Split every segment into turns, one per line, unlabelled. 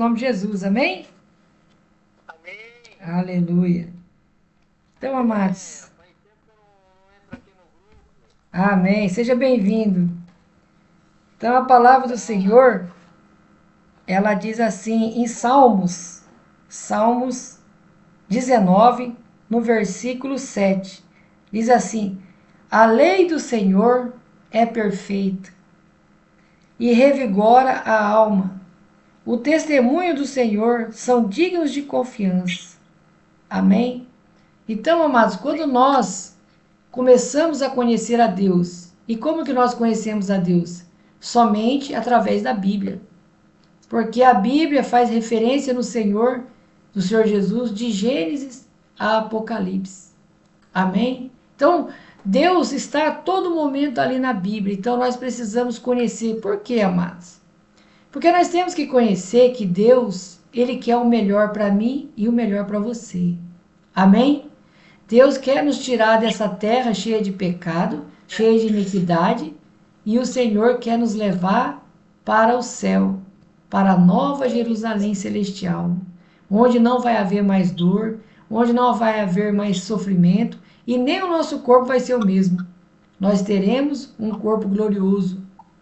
Em nome de Jesus, amém?
Amém.
Aleluia. Então,
É,
amados,
faz tempo que eu não entro aqui no grupo.
amém. Seja bem-vindo. Então, a palavra do
Tá.
Senhor, ela diz assim em Salmos 19, no versículo 7. Diz assim: A lei do Senhor é perfeita e revigora a alma. O testemunho do Senhor são dignos de confiança. Amém? Então, amados, quando
Amém.
nós começamos a conhecer a Deus, e como que nós conhecemos a Deus? Somente através da Bíblia. Porque a Bíblia faz referência no Senhor, do Senhor Jesus, de Gênesis a Apocalipse. Amém? Então, Deus está a todo momento ali na Bíblia. Então, nós precisamos conhecer. Por quê, amados? Porque nós temos que conhecer que Deus, Ele quer o melhor para mim e o melhor para você. Amém? Deus quer nos tirar dessa terra cheia de pecado, cheia de iniquidade, e o Senhor quer nos levar para o céu, para a nova Jerusalém celestial, onde não vai haver mais dor, onde não vai haver mais sofrimento, e nem o nosso corpo vai ser o mesmo. Nós teremos um corpo glorioso,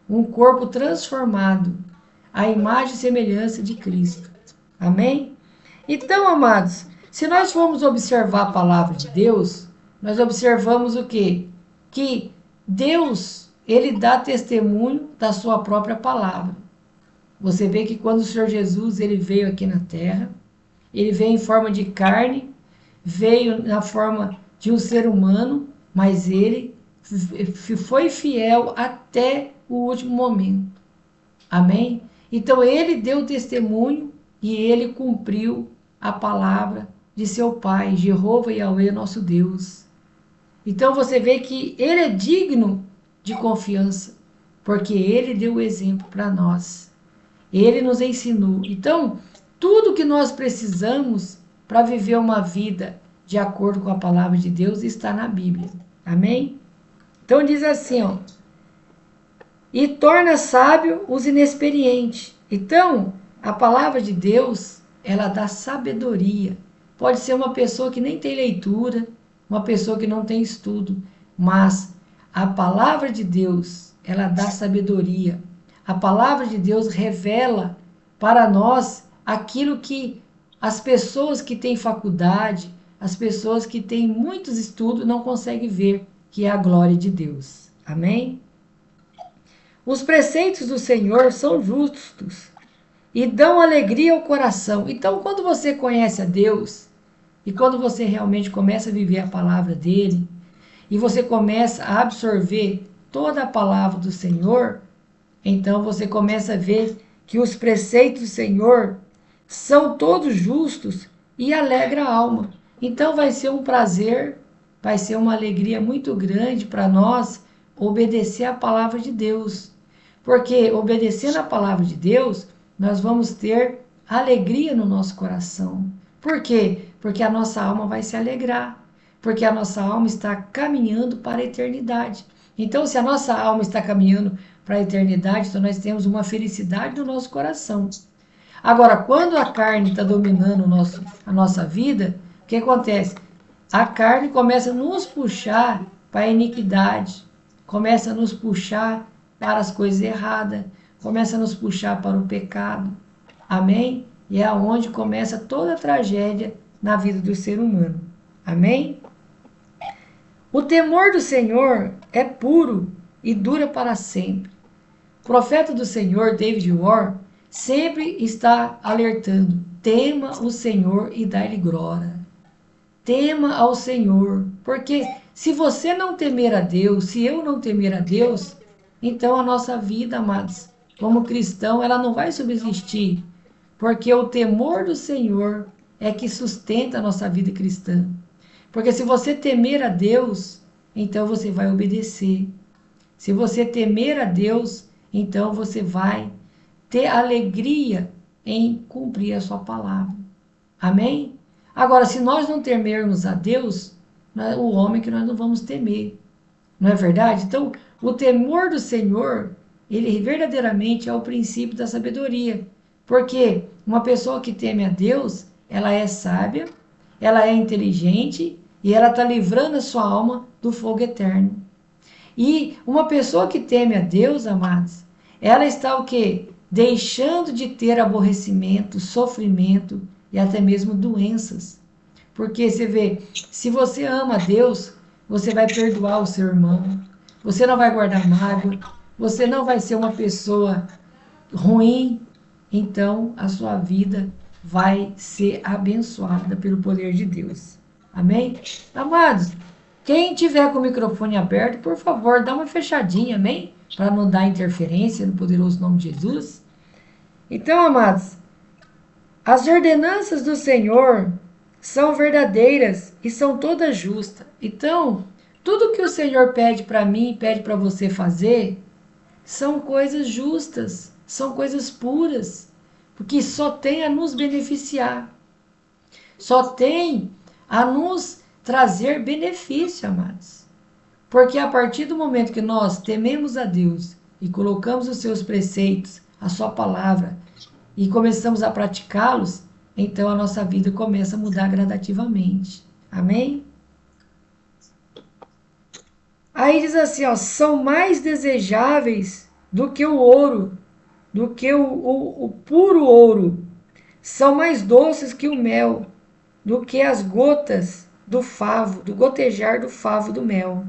um corpo transformado, à imagem e semelhança de Cristo. Amém? Então, amados, se nós formos observar a palavra de Deus, nós observamos o quê? Que Deus, ele dá testemunho da sua própria palavra. Você vê que quando o Senhor Jesus ele veio aqui na terra, ele veio em forma de carne, veio na forma de um ser humano, mas ele foi fiel até o último momento. Amém? Então ele deu testemunho e ele cumpriu a palavra de seu Pai, Jeová Yahweh, nosso Deus. Então você vê que ele é digno de confiança, porque ele deu o exemplo para nós. Ele nos ensinou. Então, tudo que nós precisamos para viver uma vida de acordo com a palavra de Deus está na Bíblia. Amém? Então diz assim, ó, e torna sábio os inexperientes. Então, a palavra de Deus, ela dá sabedoria. Pode ser uma pessoa que nem tem leitura, uma pessoa que não tem estudo, mas a palavra de Deus, ela dá sabedoria. A palavra de Deus revela para nós aquilo que as pessoas que têm faculdade, as pessoas que têm muitos estudos não conseguem ver, que é a glória de Deus. Amém? Os preceitos do Senhor são justos e dão alegria ao coração. Então, quando você conhece a Deus e quando você realmente começa a viver a palavra dele e você começa a absorver toda a palavra do Senhor, então você começa a ver que os preceitos do Senhor são todos justos e alegra a alma. Então vai ser um prazer, vai ser uma alegria muito grande para nós obedecer a palavra de Deus. Porque obedecendo a palavra de Deus, nós vamos ter alegria no nosso coração. Por quê? Porque a nossa alma vai se alegrar. Porque a nossa alma está caminhando para a eternidade. Então, se a nossa alma está caminhando para a eternidade, então nós temos uma felicidade no nosso coração. Agora, quando a carne está dominando a nossa vida, o que acontece? A carne começa a nos puxar para a iniquidade, começa a nos puxar para as coisas erradas, começa a nos puxar para o pecado. Amém? E é aonde começa toda a tragédia na vida do ser humano. Amém? O temor do Senhor é puro e dura para sempre. O profeta do Senhor, David Warr, sempre está alertando: tema o Senhor e dá-lhe glória. Tema ao Senhor, porque se você não temer a Deus, se eu não temer a Deus, então a nossa vida, amados, como cristão, ela não vai subsistir, porque o temor do Senhor é que sustenta a nossa vida cristã. Porque se você temer a Deus, então você vai obedecer. Se você temer a Deus, então você vai ter alegria em cumprir a sua palavra. Amém? Agora, se nós não temermos a Deus, o homem que nós não vamos temer. Não é verdade? Então, o temor do Senhor, ele verdadeiramente é o princípio da sabedoria. Porque uma pessoa que teme a Deus, ela é sábia, ela é inteligente e ela está livrando a sua alma do fogo eterno. E uma pessoa que teme a Deus, amados, ela está o quê? Deixando de ter aborrecimento, sofrimento e até mesmo doenças. Porque você vê, se você ama a Deus, você vai perdoar o seu irmão, você não vai guardar mágoa, você não vai ser uma pessoa ruim, então a sua vida vai ser abençoada pelo poder de Deus. Amém? Amados, quem tiver com o microfone aberto, por favor, dá uma fechadinha, amém? Para não dar interferência no poderoso nome de Jesus. Então, amados, as ordenanças do Senhor são verdadeiras e são todas justas. Então, tudo que o Senhor pede para mim, pede para você fazer, são coisas justas, são coisas puras, porque só tem a nos beneficiar, só tem a nos trazer benefício, amados. Porque a partir do momento que nós tememos a Deus e colocamos os seus preceitos, a sua palavra, e começamos a praticá-los, então a nossa vida começa a mudar gradativamente. Amém? Aí diz assim, ó, são mais desejáveis do que o ouro, do que o puro ouro. São mais doces que o mel, do que as gotas do favo, do gotejar do favo do mel.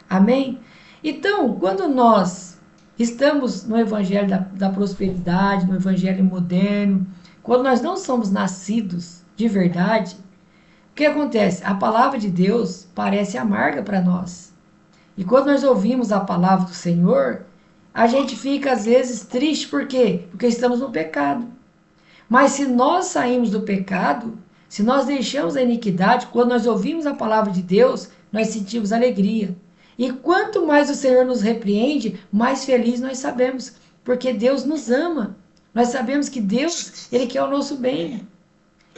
Amém? Então, quando nós estamos no evangelho da prosperidade, no evangelho moderno, quando nós não somos nascidos de verdade, o que acontece? A palavra de Deus parece amarga para nós. E quando nós ouvimos a palavra do Senhor, a gente fica às vezes triste, por quê? Porque estamos no pecado. Mas se nós saímos do pecado, se nós deixamos a iniquidade, quando nós ouvimos a palavra de Deus, nós sentimos alegria. E quanto mais o Senhor nos repreende, mais feliz nós sabemos, porque Deus nos ama. Nós sabemos que Deus, Ele quer o nosso bem.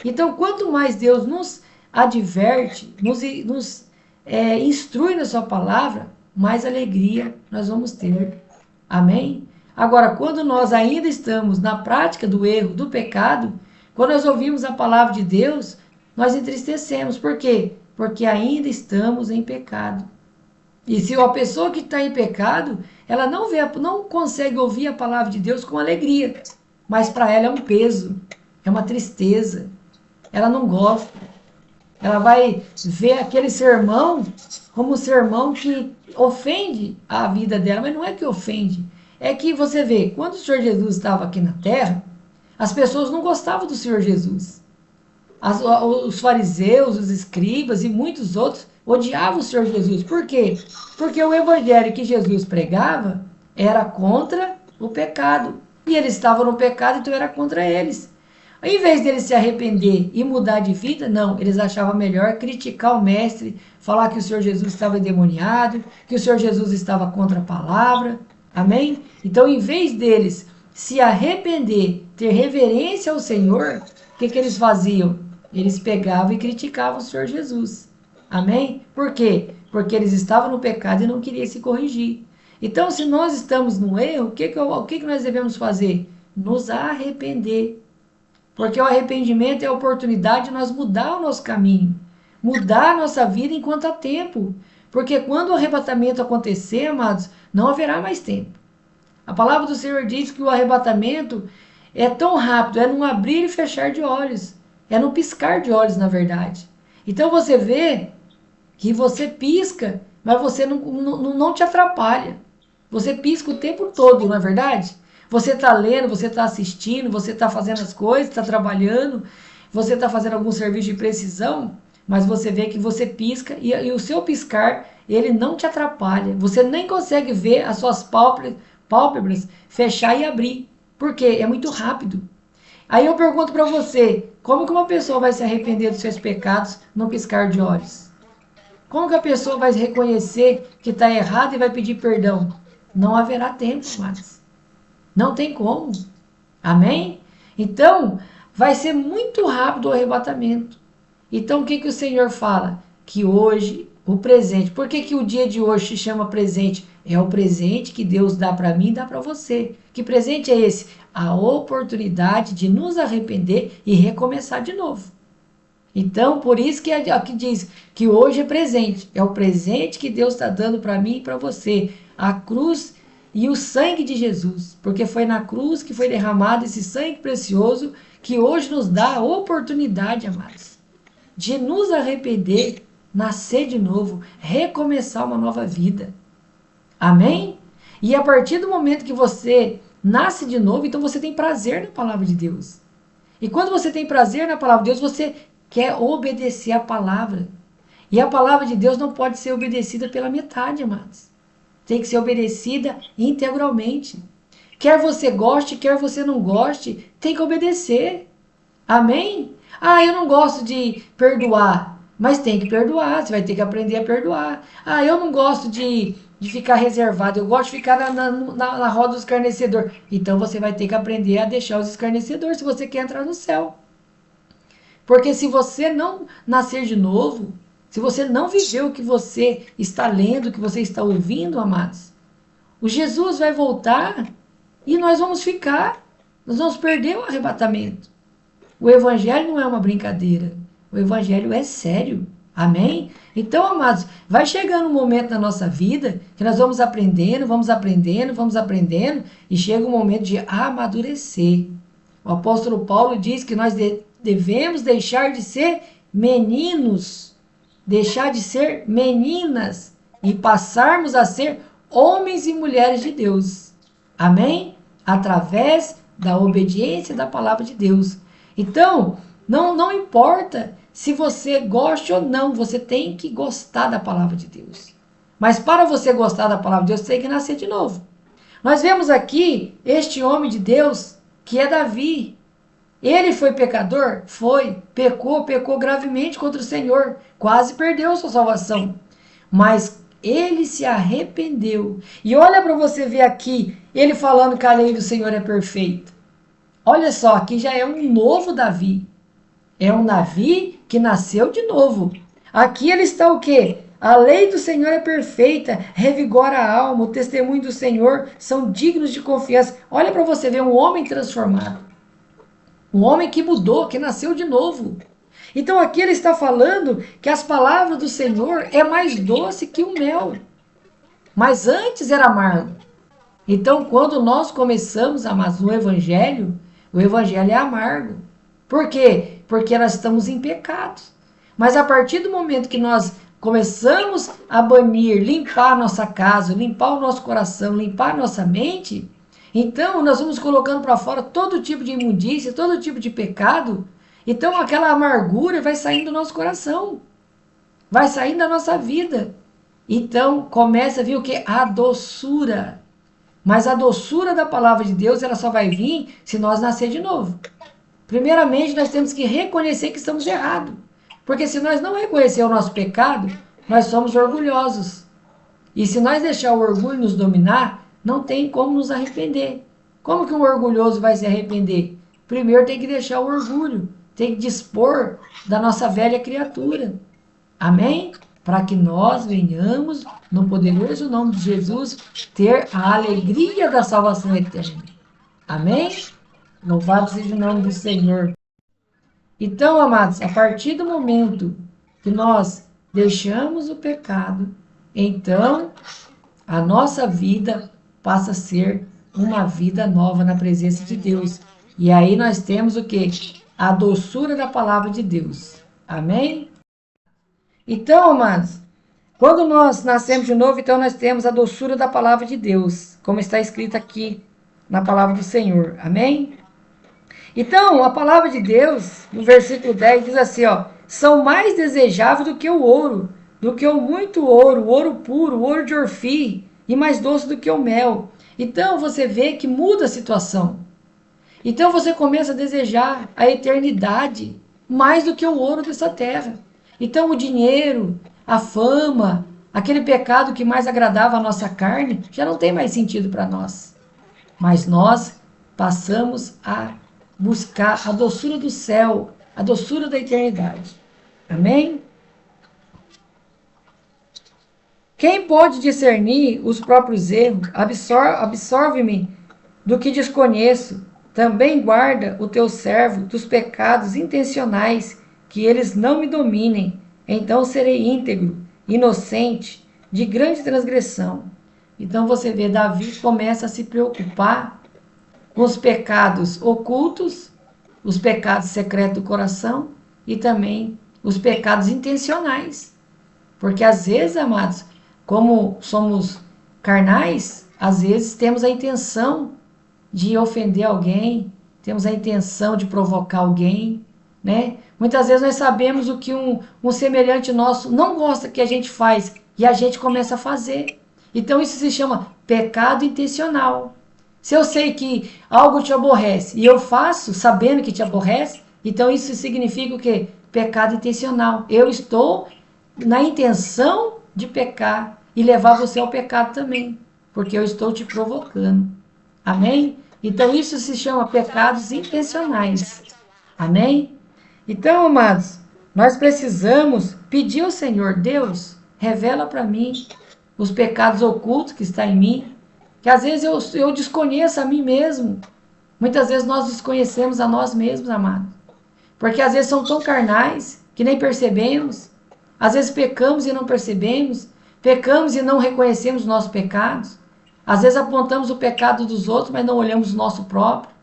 Então, quanto mais Deus nos adverte, nos instrui na sua palavra, mais alegria nós vamos ter. Amém? Agora, quando nós ainda estamos na prática do erro, do pecado, quando nós ouvimos a palavra de Deus, nós entristecemos. Por quê? Porque ainda estamos em pecado. E se a pessoa que está em pecado, ela não consegue ouvir a palavra de Deus com alegria, mas para ela é um peso, é uma tristeza, ela não gosta. Ela vai ver aquele sermão como um sermão que ofende a vida dela, mas não é que ofende. É que você vê, quando o Senhor Jesus estava aqui na terra, as pessoas não gostavam do Senhor Jesus. Os fariseus, os escribas e muitos outros odiavam o Senhor Jesus. Por quê? Porque o evangelho que Jesus pregava era contra o pecado. E eles estavam no pecado, então era contra eles. Em vez deles se arrepender e mudar de vida, não, eles achavam melhor criticar o mestre, falar que o Senhor Jesus estava endemoniado, que o Senhor Jesus estava contra a palavra, amém? Então, em vez deles se arrepender, ter reverência ao Senhor, o que eles faziam? Eles pegavam e criticavam o Senhor Jesus, amém? Por quê? Porque eles estavam no pecado e não queriam se corrigir. Então, se nós estamos no erro, o que nós devemos fazer? Nos arrepender. Porque o arrependimento é a oportunidade de nós mudar o nosso caminho, mudar a nossa vida enquanto há tempo. Porque quando o arrebatamento acontecer, amados, não haverá mais tempo. A palavra do Senhor diz que o arrebatamento é tão rápido, é num abrir e fechar de olhos, é num piscar de olhos, na verdade. Então você vê que você pisca, mas você não te atrapalha. Você pisca o tempo todo, não é verdade? Você está lendo, você está assistindo, você está fazendo as coisas, está trabalhando, você está fazendo algum serviço de precisão, mas você vê que você pisca e o seu piscar, ele não te atrapalha. Você nem consegue ver as suas pálpebras fechar e abrir. Por quê? É muito rápido. Aí eu pergunto para você, como que uma pessoa vai se arrepender dos seus pecados no piscar de olhos? Como que a pessoa vai reconhecer que está errado e vai pedir perdão? Não haverá tempo mais. Não tem como. Amém? Então, vai ser muito rápido o arrebatamento. Então, o que o Senhor fala? Que hoje, o presente. Por que o dia de hoje se chama presente? É o presente que Deus dá para mim e dá para você. Que presente é esse? A oportunidade de nos arrepender e recomeçar de novo. Então, por isso que aqui diz que hoje é presente. É o presente que Deus está dando para mim e para você. A cruz e o sangue de Jesus. Porque foi na cruz que foi derramado esse sangue precioso que hoje nos dá a oportunidade, amados, de nos arrepender, nascer de novo, recomeçar uma nova vida. Amém? E a partir do momento que você nasce de novo, então você tem prazer na palavra de Deus. E quando você tem prazer na palavra de Deus, você quer obedecer a palavra. E a palavra de Deus não pode ser obedecida pela metade, amados. Tem que ser obedecida integralmente. Quer você goste, quer você não goste, tem que obedecer. Amém? Ah, eu não gosto de perdoar, mas tem que perdoar, você vai ter que aprender a perdoar. Ah, eu não gosto de ficar reservado, eu gosto de ficar na roda dos escarnecedores. Então você vai ter que aprender a deixar os escarnecedores se você quer entrar no céu. Porque se você não nascer de novo, se você não viver o que você está lendo, o que você está ouvindo, amados, o Jesus vai voltar e nós vamos ficar, nós vamos perder o arrebatamento. O evangelho não é uma brincadeira. O evangelho é sério. Amém? Então, amados, vai chegando um momento na nossa vida que nós vamos aprendendo, vamos aprendendo, vamos aprendendo e chega um momento de amadurecer. O apóstolo Paulo diz que nós devemos deixar de ser meninos, deixar de ser meninas e passarmos a ser homens e mulheres de Deus. Amém? Através da obediência da palavra de Deus. Então, não importa se você goste ou não, você tem que gostar da palavra de Deus. Mas para você gostar da palavra de Deus, você tem que nascer de novo. Nós vemos aqui este homem de Deus, que é Davi. Ele foi pecador? Foi. Pecou gravemente contra o Senhor. Quase perdeu sua salvação. Mas ele se arrependeu. E olha para você ver aqui, ele falando que a lei do Senhor é perfeita. Olha só, aqui já é um novo Davi. É um Davi que nasceu de novo. Aqui ele está o quê? A lei do Senhor é perfeita, revigora a alma, o testemunho do Senhor são dignos de confiança. Olha para você ver um homem transformado. Um homem que mudou, que nasceu de novo. Então aqui ele está falando que as palavras do Senhor é mais doce que o mel. Mas antes era amargo. Então quando nós começamos a amar o Evangelho é amargo. Por quê? Porque nós estamos em pecado. Mas a partir do momento que nós começamos a banir, limpar a nossa casa, limpar o nosso coração, limpar a nossa mente, então nós vamos colocando para fora todo tipo de imundícia, todo tipo de pecado. Então aquela amargura vai saindo do nosso coração, vai saindo da nossa vida. Então começa a vir o que? A doçura. Mas a doçura da palavra de Deus, ela só vai vir se nós nascer de novo. Primeiramente, nós temos que reconhecer que estamos errados. Porque se nós não reconhecer o nosso pecado, nós somos orgulhosos. E se nós deixar o orgulho nos dominar, não tem como nos arrepender. Como que um orgulhoso vai se arrepender? Primeiro tem que deixar o orgulho, tem que dispor da nossa velha criatura. Amém? Para que nós venhamos, no poderoso nome de Jesus, ter a alegria da salvação eterna. Amém? Louvado seja o nome do Senhor. Então, amados, a partir do momento que nós deixamos o pecado, então a nossa vida passa a ser uma vida nova na presença de Deus. E aí nós temos o quê? A doçura da palavra de Deus. Amém? Então, amados, quando nós nascemos de novo, então nós temos a doçura da palavra de Deus, como está escrito aqui na palavra do Senhor. Amém? Então, a palavra de Deus, no versículo 10, diz assim, ó, são mais desejáveis do que o ouro, do que o muito ouro, o ouro puro, o ouro de Orfi, e mais doce do que o mel. Então, você vê que muda a situação. Então, você começa a desejar a eternidade, mais do que o ouro dessa terra. Então, o dinheiro, a fama, aquele pecado que mais agradava a nossa carne, já não tem mais sentido para nós. Mas nós passamos a buscar a doçura do céu, a doçura da eternidade. Amém? Quem pode discernir os próprios erros? Absorve-me do que desconheço. Também guarda o teu servo dos pecados intencionais, que eles não me dominem. Então serei íntegro, inocente, de grande transgressão. Então você vê, Davi começa a se preocupar com os pecados ocultos, os pecados secretos do coração e também os pecados intencionais. Porque às vezes, amados, como somos carnais, às vezes temos a intenção de ofender alguém, temos a intenção de provocar alguém, né? Muitas vezes nós sabemos o que um semelhante nosso não gosta que a gente faz e a gente começa a fazer. Então isso se chama pecado intencional. Se eu sei que algo te aborrece e eu faço sabendo que te aborrece, então isso significa o quê? Pecado intencional. Eu estou na intenção de pecar e levar você ao pecado também, porque eu estou te provocando. Amém? Então isso se chama pecados intencionais. Amém? Então, amados, nós precisamos pedir ao Senhor, Deus, revela para mim os pecados ocultos que está em mim, que às vezes eu desconheço a mim mesmo. Muitas vezes nós desconhecemos a nós mesmos, amados. Porque às vezes são tão carnais que nem percebemos. Às vezes pecamos e não percebemos. Pecamos e não reconhecemos os nossos pecados. Às vezes apontamos o pecado dos outros, mas não olhamos o nosso próprio.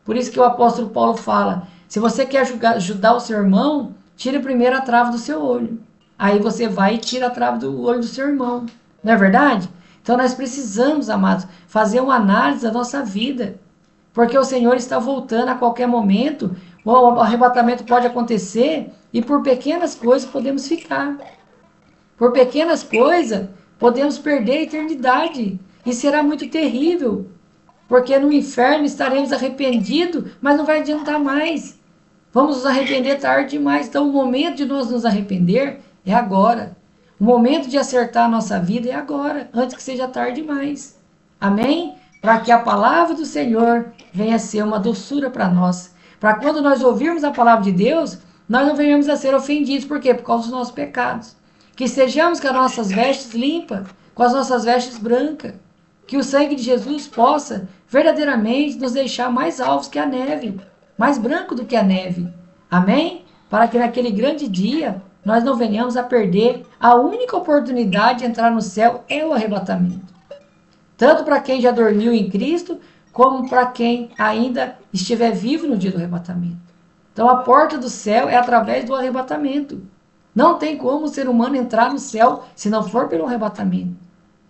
Por isso que o apóstolo Paulo fala, se você quer ajudar o seu irmão, tire primeiro a trave do seu olho. Aí você vai e tira a trave do olho do seu irmão. Não é verdade? Então nós precisamos, amados, fazer uma análise da nossa vida. Porque o Senhor está voltando a qualquer momento, o arrebatamento pode acontecer e por pequenas coisas podemos ficar. Por pequenas coisas podemos perder a eternidade. E será muito terrível. Porque no inferno estaremos arrependidos, mas não vai adiantar mais. Vamos nos arrepender tarde demais. Então o momento de nós nos arrepender é agora. O momento de acertar a nossa vida é agora, antes que seja tarde demais. Amém? Para que a palavra do Senhor venha a ser uma doçura para nós. Para quando nós ouvirmos a palavra de Deus, nós não venhamos a ser ofendidos. Por quê? Por causa dos nossos pecados. Que estejamos com as nossas vestes limpas, com as nossas vestes brancas. Que o sangue de Jesus possa verdadeiramente nos deixar mais alvos que a neve, mais branco do que a neve. Amém? Para que naquele grande dia nós não venhamos a perder a única oportunidade de entrar no céu é o arrebatamento. Tanto para quem já dormiu em Cristo, como para quem ainda estiver vivo no dia do arrebatamento. Então a porta do céu é através do arrebatamento. Não tem como o ser humano entrar no céu se não for pelo arrebatamento.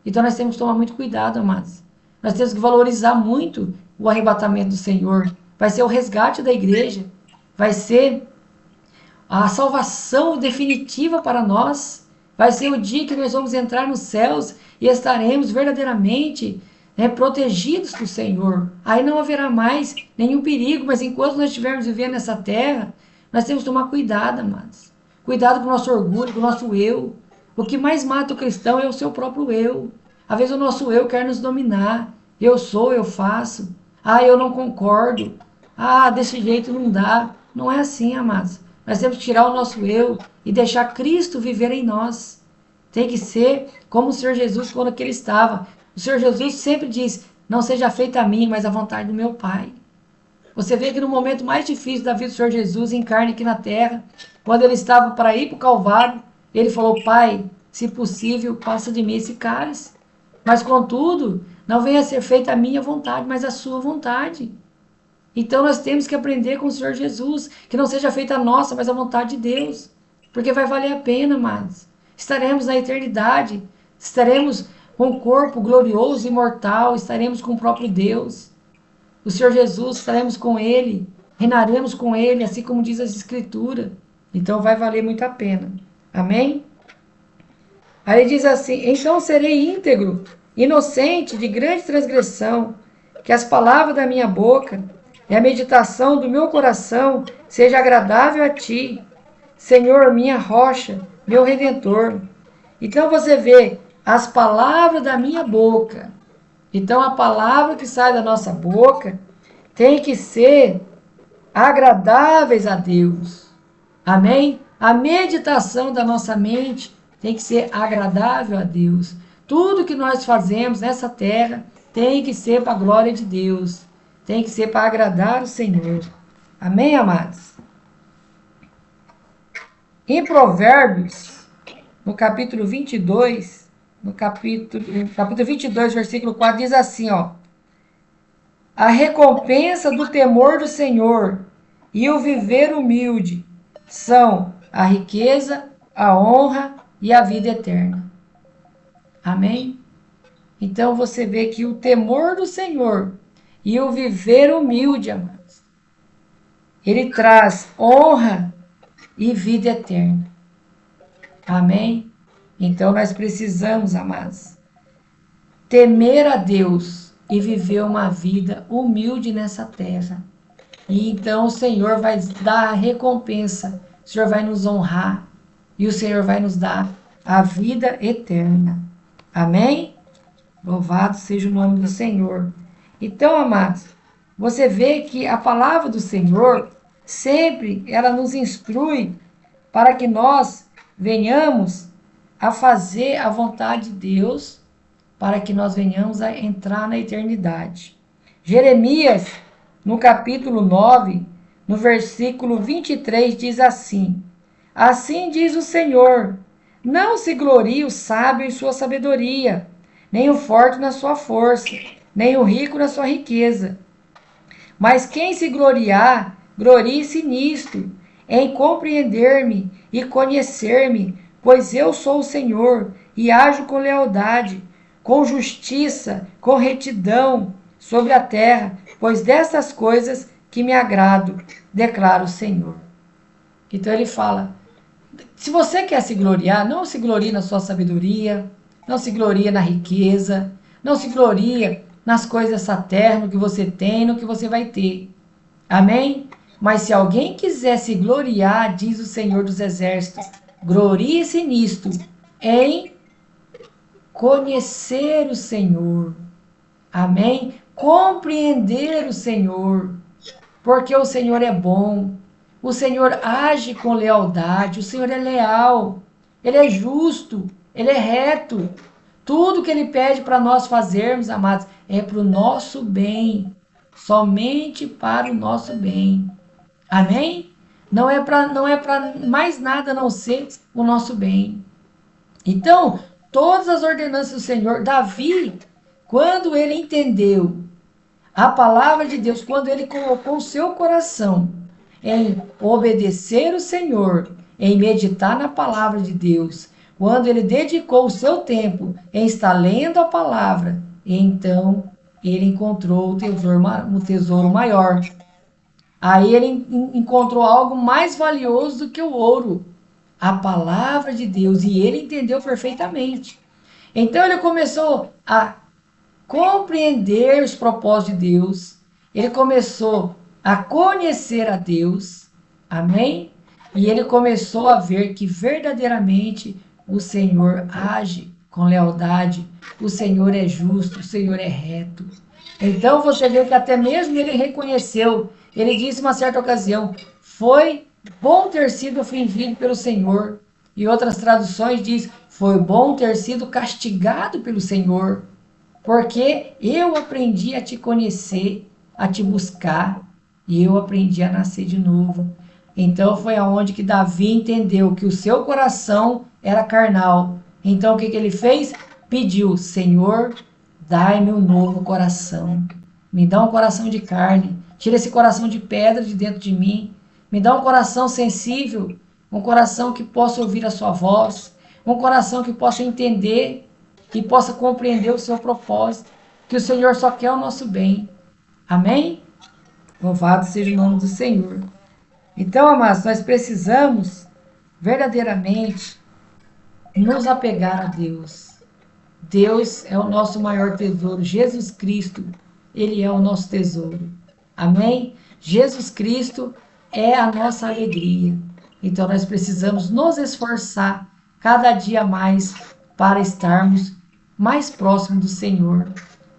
Então nós temos que tomar muito cuidado, amados. Nós temos que valorizar muito o arrebatamento do Senhor. Vai ser o resgate da igreja. Vai ser a salvação definitiva para nós. Vai ser o dia que nós vamos entrar nos céus e estaremos verdadeiramente protegidos do Senhor. Aí não haverá mais nenhum perigo, mas enquanto nós estivermos vivendo nessa terra, nós temos que tomar cuidado, amados. Cuidado com o nosso orgulho, com o nosso eu. O que mais mata o cristão é o seu próprio eu. Às vezes o nosso eu quer nos dominar. Eu sou, eu faço. Ah, eu não concordo. Ah, desse jeito não dá. Não é assim, amados. Nós temos que tirar o nosso eu e deixar Cristo viver em nós. Tem que ser como o Senhor Jesus quando que ele estava. O Senhor Jesus sempre diz, não seja feita a mim, mas a vontade do meu Pai. Você vê que no momento mais difícil da vida do Senhor Jesus, em carne aqui na terra, quando ele estava para ir para o Calvário, ele falou, Pai, se possível, passa de mim esse cálice. Mas contudo, não venha a ser feita a minha vontade, mas a sua vontade. Então nós temos que aprender com o Senhor Jesus, que não seja feita a nossa, mas a vontade de Deus. Porque vai valer a pena, amados. Estaremos na eternidade, estaremos com o corpo glorioso e imortal, estaremos com o próprio Deus. O Senhor Jesus, estaremos com Ele, reinaremos com Ele, assim como diz as Escrituras. Então vai valer muito a pena. Amém? Aí ele diz assim, então serei íntegro, inocente de grande transgressão, que as palavras da minha boca e a meditação do meu coração seja agradável a ti, Senhor, minha rocha, meu redentor. Então você vê as palavras da minha boca. Então a palavra que sai da nossa boca tem que ser agradáveis a Deus. Amém? A meditação da nossa mente tem que ser agradável a Deus. Tudo que nós fazemos nessa terra tem que ser para a glória de Deus. Tem que ser para agradar o Senhor. Amém, amados? Em Provérbios, no capítulo 22, no capítulo 22, versículo 4, diz assim, ó: a recompensa do temor do Senhor e o viver humilde são a riqueza, a honra e a vida eterna. Amém? Então você vê que o temor do Senhor e o viver humilde, amados, ele traz honra e vida eterna. Amém? Então nós precisamos, amados, temer a Deus e viver uma vida humilde nessa terra. E então o Senhor vai dar a recompensa, o Senhor vai nos honrar e o Senhor vai nos dar a vida eterna. Amém? Louvado seja o nome do Senhor. Então, amados, você vê que a palavra do Senhor sempre ela nos instrui para que nós venhamos a fazer a vontade de Deus, para que nós venhamos a entrar na eternidade. Jeremias, no capítulo 9, no versículo 23, diz assim: assim diz o Senhor, não se glorie o sábio em sua sabedoria, nem o forte na sua força, nem o rico na sua riqueza. Mas quem se gloriar, glorie-se nisto, em compreender-me e conhecer-me, pois eu sou o Senhor, e ajo com lealdade, com justiça, com retidão sobre a terra, pois destas coisas que me agrado, declara o Senhor. Então ele fala, se você quer se gloriar, não se glorie na sua sabedoria, não se gloria na riqueza, não se gloria nas coisas dessa terra, no que você tem, no que você vai ter. Amém? Mas se alguém quiser se gloriar, diz o Senhor dos Exércitos, glorie-se nisto, em conhecer o Senhor. Amém? Compreender o Senhor, porque o Senhor é bom, o Senhor age com lealdade, o Senhor é leal, Ele é justo, Ele é reto. Tudo que Ele pede para nós fazermos, amados, é para o nosso bem, somente para o nosso bem. Amém? Não é para mais nada a não ser o nosso bem. Então, todas as ordenanças do Senhor, Davi, quando ele entendeu a palavra de Deus, quando ele colocou o seu coração em obedecer o Senhor, em meditar na palavra de Deus, quando ele dedicou o seu tempo em estar lendo a palavra, então ele encontrou o tesouro maior. Aí ele encontrou algo mais valioso do que o ouro, a palavra de Deus, e ele entendeu perfeitamente. Então ele começou a compreender os propósitos de Deus, ele começou a conhecer a Deus, amém? E ele começou a ver que verdadeiramente o Senhor age com lealdade, o Senhor é justo, o Senhor é reto. Então você vê que até mesmo ele reconheceu, ele disse uma certa ocasião, foi bom ter sido ofendido pelo Senhor. E outras traduções diz, foi bom ter sido castigado pelo Senhor, porque eu aprendi a te conhecer, a te buscar, e eu aprendi a nascer de novo. Então foi aonde que Davi entendeu que o seu coração era carnal. Então o que ele fez? Pediu, Senhor, dai-me um novo coração. Me dá um coração de carne. Tira esse coração de pedra de dentro de mim. Me dá um coração sensível, um coração que possa ouvir a sua voz, um coração que possa entender, que possa compreender o seu propósito, que o Senhor só quer o nosso bem. Amém? Louvado seja o nome do Senhor. Então, amados, nós precisamos verdadeiramente nos apegar a Deus. Deus é o nosso maior tesouro. Jesus Cristo, Ele é o nosso tesouro. Amém? Jesus Cristo é a nossa alegria. Então, nós precisamos nos esforçar cada dia mais para estarmos mais próximos do Senhor.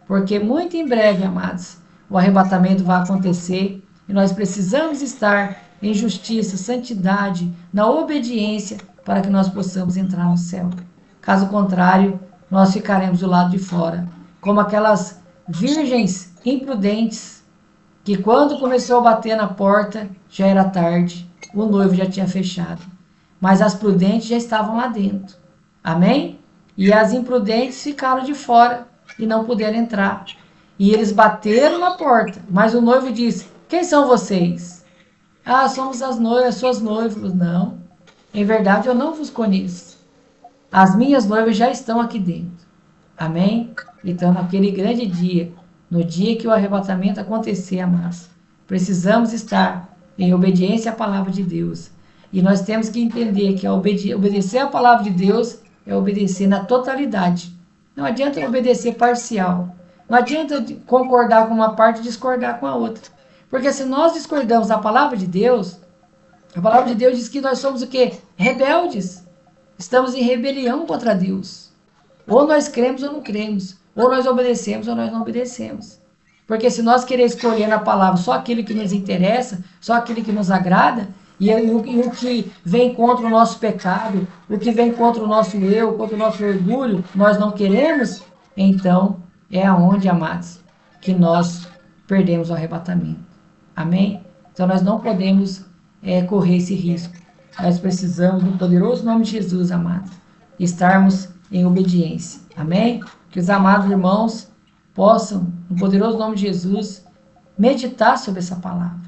Porque muito em breve, amados, o arrebatamento vai acontecer e nós precisamos estar em justiça, santidade, na obediência para que nós possamos entrar no céu. Caso contrário, nós ficaremos do lado de fora, como aquelas virgens imprudentes que quando começou a bater na porta, já era tarde, o noivo já tinha fechado. Mas as prudentes já estavam lá dentro. Amém? E as imprudentes ficaram de fora e não puderam entrar. E eles bateram na porta, mas o noivo disse: quem são vocês? Ah, somos as noivas, suas noivas. Não, em verdade eu não vos conheço. As minhas noivas já estão aqui dentro. Amém? Então, naquele grande dia, no dia que o arrebatamento acontecer, amados, precisamos estar em obediência à palavra de Deus. E nós temos que entender que obedecer à palavra de Deus é obedecer na totalidade. Não adianta obedecer parcial. Não adianta concordar com uma parte e discordar com a outra. Porque se nós discordamos da palavra de Deus, a palavra de Deus diz que nós somos o quê? Rebeldes. Estamos em rebelião contra Deus. Ou nós cremos ou não cremos. Ou nós obedecemos ou nós não obedecemos. Porque se nós queremos escolher na palavra só aquilo que nos interessa, só aquilo que nos agrada, e o que vem contra o nosso pecado, o que vem contra o nosso eu, contra o nosso orgulho, nós não queremos, então é aonde, amados, que nós perdemos o arrebatamento. Amém? Então nós não podemos correr esse risco. Nós precisamos, no poderoso nome de Jesus, amados, estarmos em obediência. Amém? Que os amados irmãos possam, no poderoso nome de Jesus, meditar sobre essa palavra.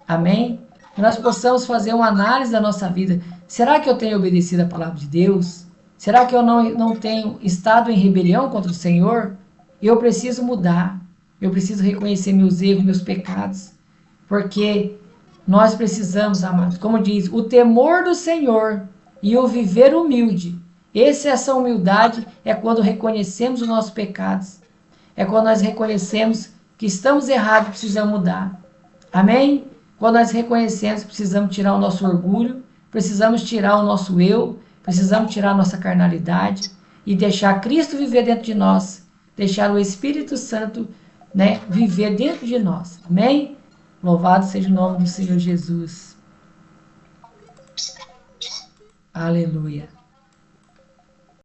Amém? Que nós possamos fazer uma análise da nossa vida. Será que eu tenho obedecido a palavra de Deus? Será que eu não tenho estado em rebelião contra o Senhor? Eu preciso mudar. Eu preciso reconhecer meus erros, meus pecados. Porque nós precisamos, amados, como diz, o temor do Senhor e o viver humilde. Essa humildade é quando reconhecemos os nossos pecados. É quando nós reconhecemos que estamos errados e precisamos mudar. Amém? Quando nós reconhecemos que precisamos tirar o nosso orgulho, precisamos tirar o nosso eu, precisamos tirar a nossa carnalidade e deixar Cristo viver dentro de nós. Deixar o Espírito Santo, viver dentro de nós. Amém? Louvado seja o nome do Senhor Jesus. Aleluia.